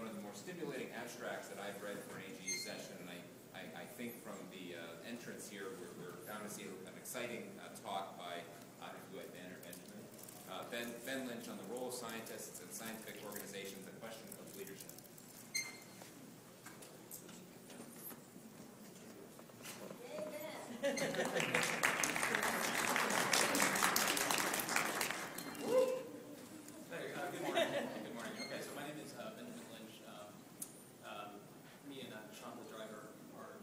one of the more stimulating abstracts that I've read for an AGU session, and I think from the entrance here, we're bound to see an exciting talk by, who had Ben or Benjamin, Ben Lynch on the role of scientists and scientific organizations, the question of leadership. Good morning. Good morning. Okay, so my name is Benjamin Lynch. Me and Sean the Driver are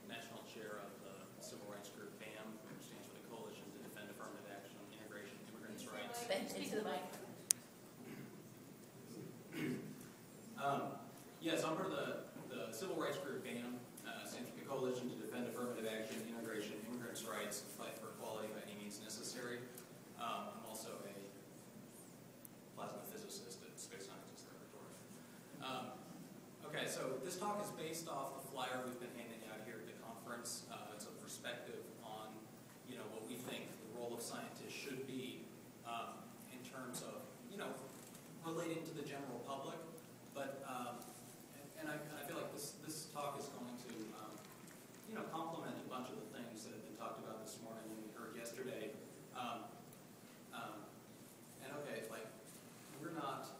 National Chair of the Civil Rights Group BAMN, which stands for the Coalition to Defend Affirmative Action, Integration, Immigrants' Rights. Speak to the mic. Yes, I'm part of the Civil Rights Group BAMN, stands for the Coalition to Defend Affirmative Action, Integration, Immigrants' Rights, Fight for Equality by any means necessary. I'm also a plasma physicist at Space Sciences Laboratory. Okay, so this talk is based off the flyer we've been handing out here at the conference. It's a perspective on, what we think the role of scientists should be in terms of, relating to the general public. But and I feel like this talk is going to, complement a bunch of the things that have been talked about this morning and we heard yesterday. And okay, like we're not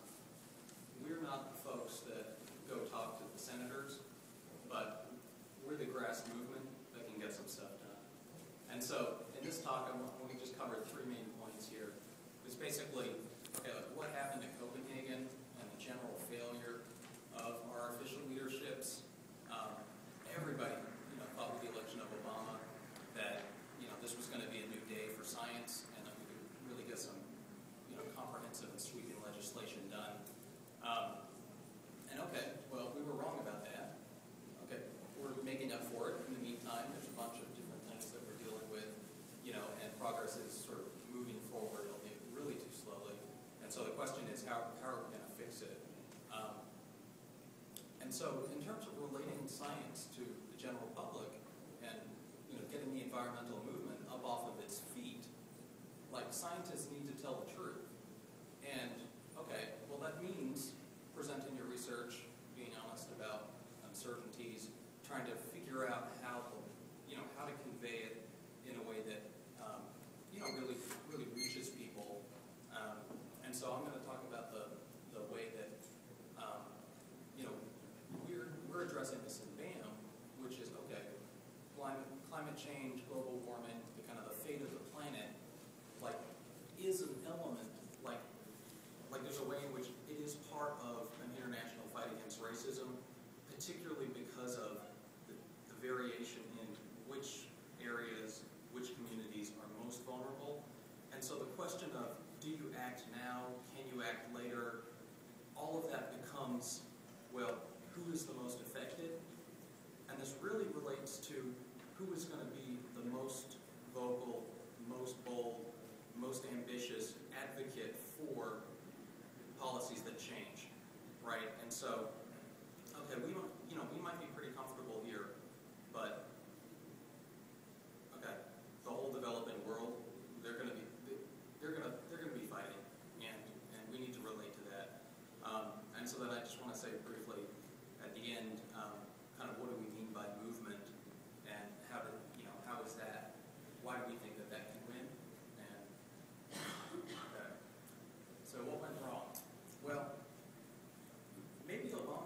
the folks that go talk to the senators, but we're the grass movement that can get some stuff done. And so in this talk, we just covered three main points here. It's basically, okay, like what happened at Copenhagen and the general failure of our official leaderships. Everybody, thought with the election of Obama that, this was going to be a new day for science and that we could really get some, comprehensive and sweeping legislation done. And okay, well, we were wrong about that. Okay, we're making up for it. In the meantime, there's a bunch of different things that we're dealing with, and progress is sort of moving forward, albeit really too slowly. And so the question is, how are we going to fix it? And so in terms of relating science to the general public and, getting the environmental movement up off of its feet, like scientists need to tell the truth. And, okay, well that means presenting your research, being honest about uncertainties, trying to figure out how to convey it in a way that, really reaches people. And so I'm going to talk about the way that, we're addressing this in BAMN, which is, okay, climate change, global warming, the kind of the fate of the planet, like, is an element, like there's a way in which it is part of an international fight against racism, particularly because of the variation in which areas, which communities are most vulnerable. And so the question of, do you act now, can you act later, all of that becomes, well, who is the most affected? And this really relates to who is going to be the most vocal, most bold, most ambitious advocate for policies that change, right? And so, okay, we might be pretty comfortable here, but okay, the whole developing world, they're going to be fighting, and we need to relate to that. And so then I just want to say briefly at the end, kind of what do we mean by movement, and how is that? Why do we think that can win? And okay, so what went wrong? Well, maybe Obama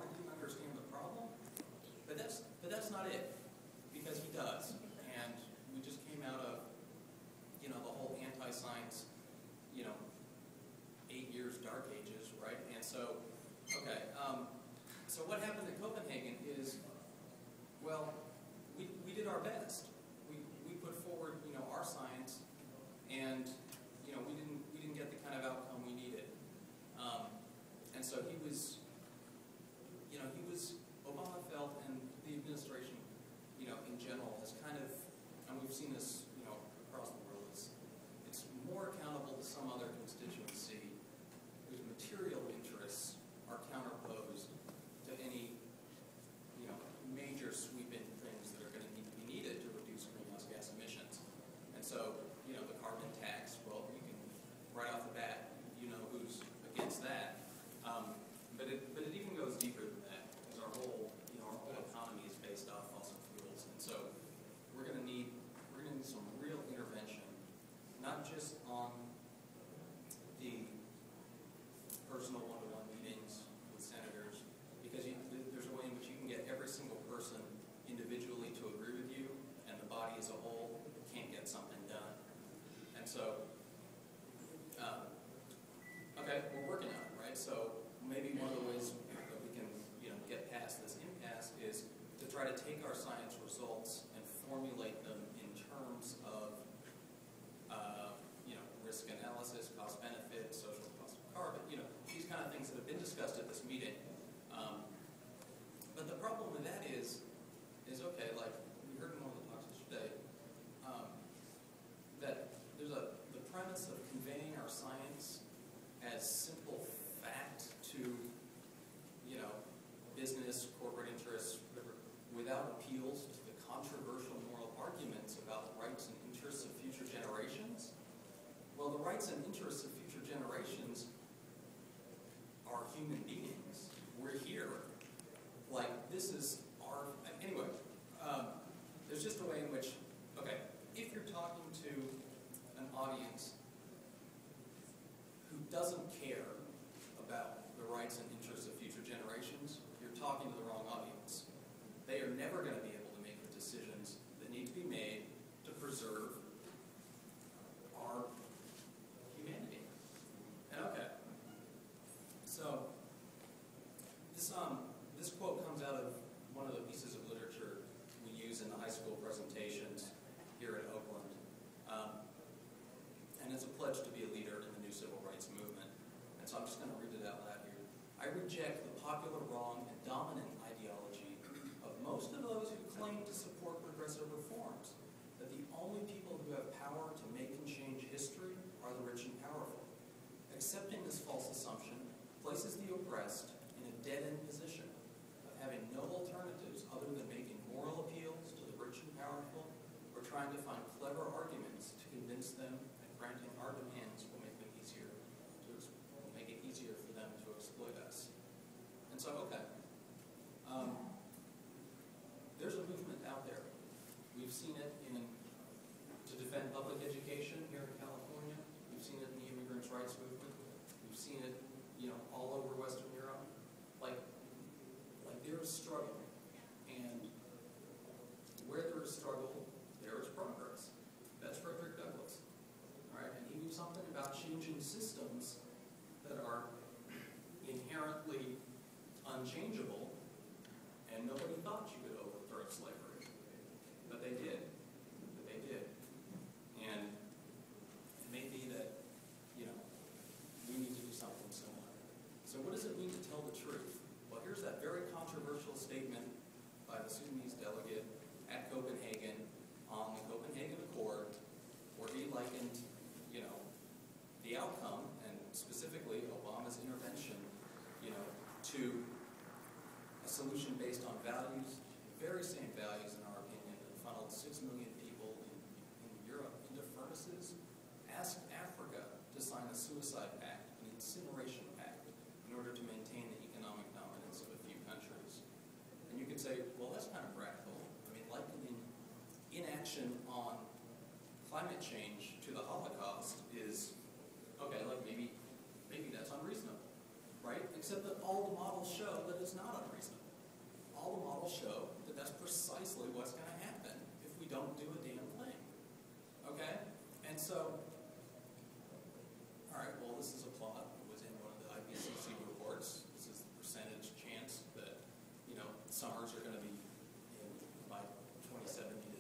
this is our, anyway, there's just a way in which, okay, if you're talking to an audience who doesn't care about the rights and interests of future generations, you're talking to the wrong audience. They are never going to be able to make the decisions that need to be made to preserve our humanity. And okay, so this quote comes out of one of the pieces of literature we use in the high school presentations here at Oakland. And it's a pledge to be a leader in the new civil rights movement. And so I'm just going to read it out loud here. I reject the popular wrong and dominant ideology of most of those who claim to support progressive reforms, that the only people who have power to make and change history are the rich and powerful. Accepting this false assumption places the oppressed in a dead-end position of having no alternatives other than making moral appeals to the rich and powerful or trying to find clever arguments to convince them that granting our demands will make them easier will make it easier for them to exploit us. And so, okay, there's a movement out there. We've seen it to defend public education here in California. We've seen it in the immigrants' rights movement. We've seen it, all over Western Europe. Like there is struggle, and where there is struggle, there is progress. That's Frederick Douglass. All right, and he knew something about changing systems that are inherently unchangeable, and nobody thought you could overthrow slavery, but they did. And it may be that, we need to do something similar. So what does it mean to tell the truth? Well, here's that very controversial statement by the Sudanese delegate at Copenhagen on the Copenhagen Accord, where he likened, the outcome, and specifically Obama's intervention, to a solution based on values, the very same values in our opinion that funneled 6 million people in Europe into furnaces, asked Africa to sign a suicide pact, an incineration pact, in order to maintain the economic dominance of a few countries. And you could say, well, that's kind of radical. I mean, likening inaction on climate change to the Holocaust is, okay, like maybe that's unreasonable, right? Except that all the models show that it's not unreasonable. All the models show that that's precisely what's going to happen if we don't do a damn thing, okay? And so, all right, well, this is a plot. It was in one of the IPCC reports. This is the percentage chance that, summers are going to be by 2070 to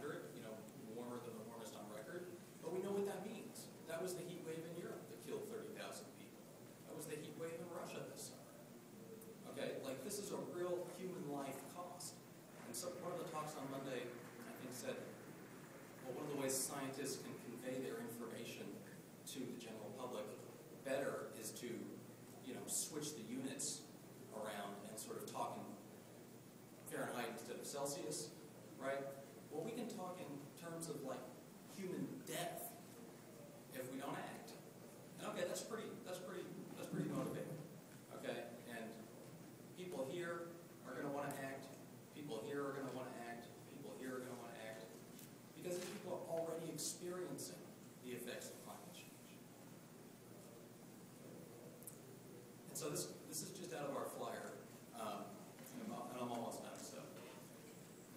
2100, warmer than the warmest on record. But we know what that means. That was the heat wave in Europe that killed 30,000 people. That was the heat wave in Russia this summer. Okay, like this is a real human life cost. And so one of the talks on Monday, I think, said, well, one of the ways scientists can convey their information to the general public better is to, switch the units around and sort of talk in Fahrenheit instead of Celsius, right? Well, we can talk in terms of like human death if we don't act. And okay, that's pretty motivating. Okay, and people here are going to want to act. People here are going to want to act. People here are going to want to act because these people are already experiencing the effects of climate change. And so this is just out of our flyer, and I'm almost done. So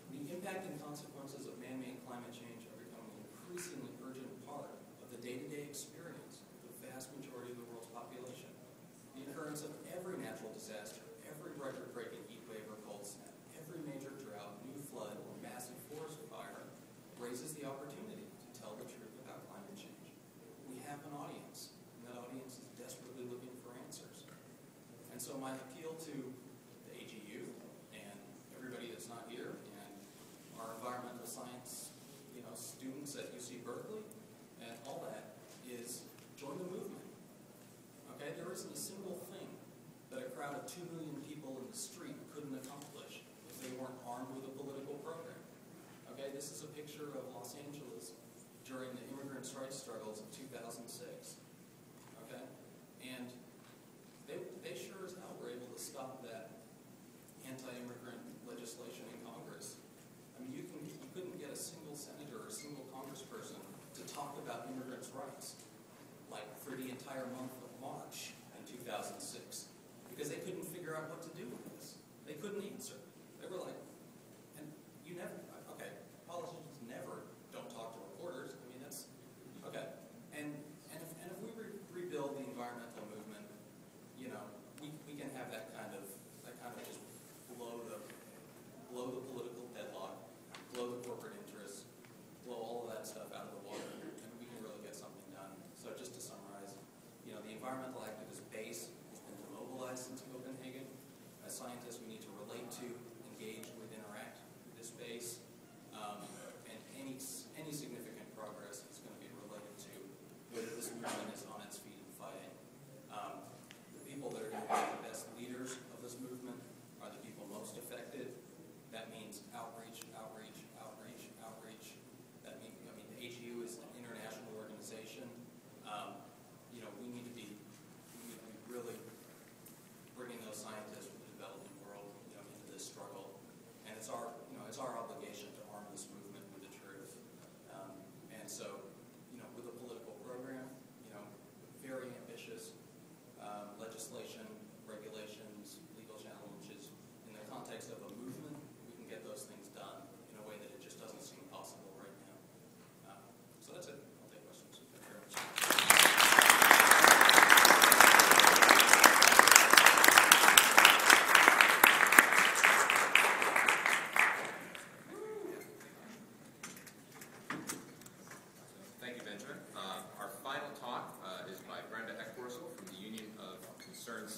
the impact and consequences of man-made climate change are becoming an increasingly urgent part of the day-to-day experience of the vast majority of the world's population. The occurrence of every natural disaster, every record-breaking heat wave or cold snap, every major drought, new flood, or massive forest fire raises the opportunity to tell the truth about climate change. We have an audience, and that audience is desperately looking for answers. And so my appeal to the AGU and everybody that's not here, and our environmental science, students at UC Berkeley, and all that, is join the movement. Okay, there isn't a single thing that a crowd of 2 million people in the street couldn't accomplish if they weren't armed with a political program. Okay, this is a picture of Los Angeles during the immigrants' rights struggles of 2006. Okay, and